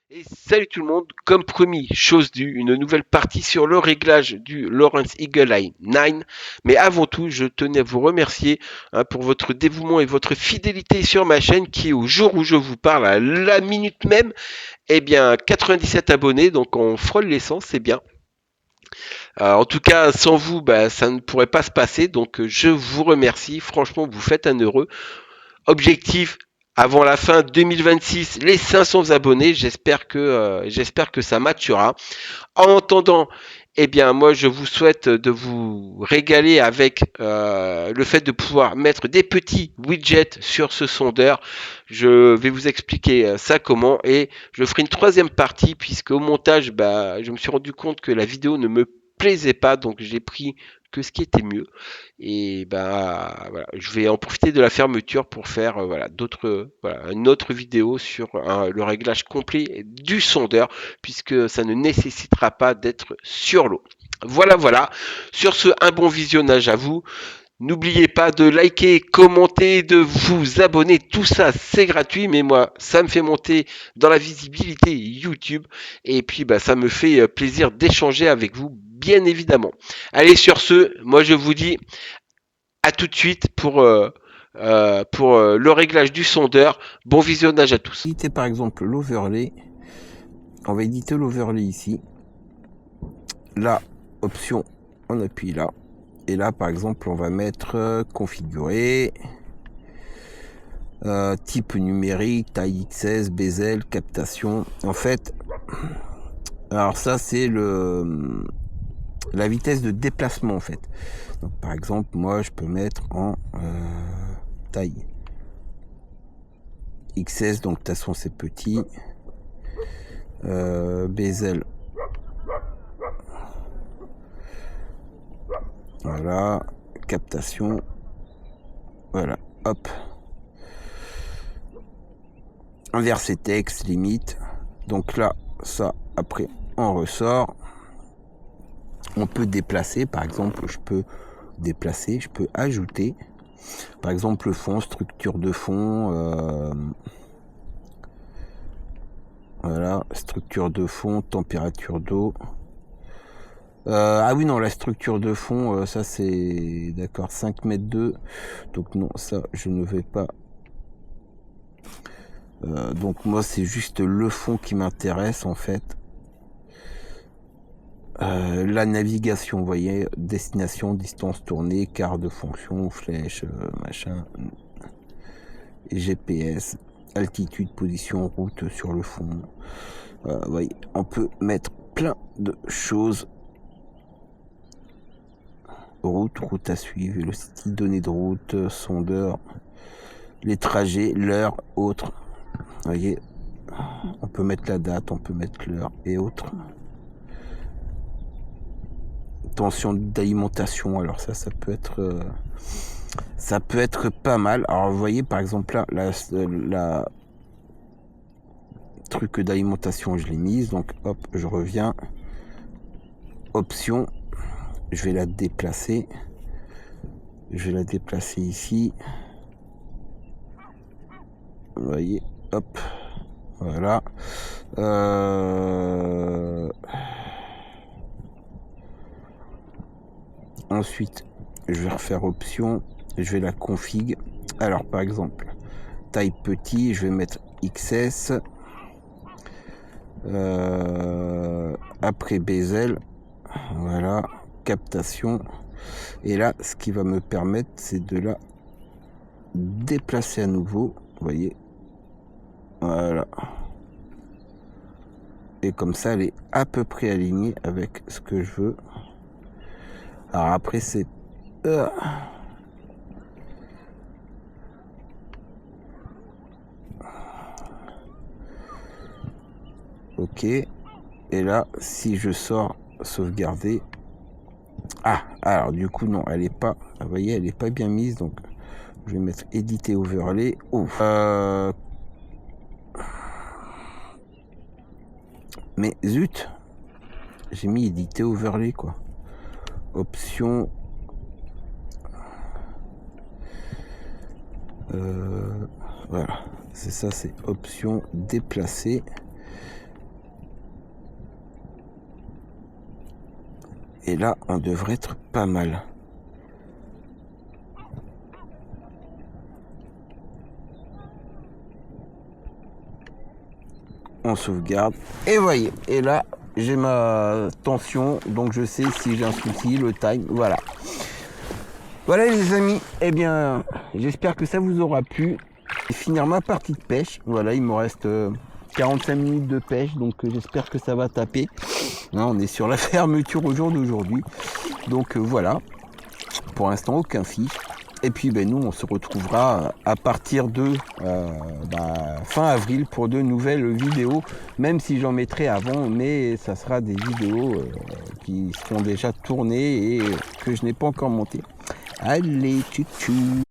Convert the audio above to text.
Et salut tout le monde, comme promis, chose due, une nouvelle partie sur le réglage du Lawrence Eagle Eye 9. Mais avant tout, je tenais à vous remercier pour votre dévouement et votre fidélité sur ma chaîne qui, au jour où je vous parle, à la minute même, eh bien 97 abonnés, donc on frôle les 100, c'est bien. En tout cas, sans vous, ça ne pourrait pas se passer, donc je vous remercie. Franchement, vous faites un heureux. Objectif avant la fin 2026, les 500 abonnés. J'espère que ça maturera. En attendant, eh bien, moi, je vous souhaite de vous régaler avec le fait de pouvoir mettre des petits widgets sur ce sondeur. Je vais vous expliquer ça comment et je ferai une troisième partie puisque au montage, je me suis rendu compte que la vidéo ne me plaisait pas, donc j'ai pris que ce qui était mieux. Et voilà, je vais en profiter de la fermeture pour faire une autre vidéo sur le réglage complet du sondeur puisque ça ne nécessitera pas d'être sur l'eau. Voilà. Sur ce, un bon visionnage à vous. N'oubliez pas de liker, commenter, de vous abonner. Tout ça, c'est gratuit, mais moi, ça me fait monter dans la visibilité YouTube. Et puis, ça me fait plaisir d'échanger avec vous, bien évidemment. Allez, sur ce, moi, je vous dis à tout de suite pour le réglage du sondeur. Bon visionnage à tous. Éditer par exemple l'overlay. On va éditer l'overlay ici. Là, option, on appuie là. Et là, par exemple, on va mettre configurer. Type numérique, taille XS, bezel, captation. En fait, alors ça c'est la vitesse de déplacement en fait. Donc, par exemple, moi je peux mettre en taille XS, donc de toute façon c'est petit. Bezel. Voilà, captation. Voilà, hop. Inverser texte, limite. Donc là, ça, après, on ressort. On peut déplacer, par exemple, je peux déplacer, je peux ajouter. Par exemple, le fond, structure de fond. Voilà, structure de fond, température d'eau. Ah oui, non, la structure de fond, ça c'est... D'accord, 5 mètres 2. Donc non, ça, je ne vais pas... donc moi, c'est juste le fond qui m'intéresse, en fait. La navigation, vous voyez, destination, distance tournée, quart de fonction, flèche, machin, GPS, altitude, position, route sur le fond. Vous voyez, on peut mettre plein de choses. Route à suivre, velocity, données de route, sondeur, les trajets, l'heure, autres. Vous voyez, on peut mettre la date, on peut mettre l'heure et autres. Tension d'alimentation, alors ça peut être pas mal. Alors vous voyez par exemple là, la truc d'alimentation, je l'ai mise, donc hop, je reviens, option, je vais la déplacer, ici, vous voyez, hop, voilà. Ensuite, je vais refaire option, je vais la config. Alors par exemple, taille petit, je vais mettre XS. Après bezel, voilà, captation. Et là, ce qui va me permettre, c'est de la déplacer à nouveau, vous voyez, voilà. Et comme ça, elle est à peu près alignée avec ce que je veux. Alors après, c'est... ok. Et là, si je sors sauvegarder... Ah, alors du coup, non, elle est pas... Vous voyez, elle est pas bien mise, donc... Je vais mettre éditer overlay. Oh. Mais zut, j'ai mis éditer overlay quoi. Option. Voilà, c'est ça, c'est option déplacer. Et là, on devrait être pas mal. On sauvegarde. Et voyez, et là, j'ai ma tension, donc je sais si j'ai un souci, le time, voilà. Voilà les amis, eh bien, j'espère que ça vous aura plu. Et finir ma partie de pêche, voilà, il me reste 45 minutes de pêche, donc j'espère que ça va taper. Hein, on est sur la fermeture au jour d'aujourd'hui, donc voilà, pour l'instant aucun fiche. Et puis nous on se retrouvera à partir de fin avril pour de nouvelles vidéos, même si j'en mettrai avant, mais ça sera des vidéos qui seront déjà tournées et que je n'ai pas encore montées. Allez, tchou tchou.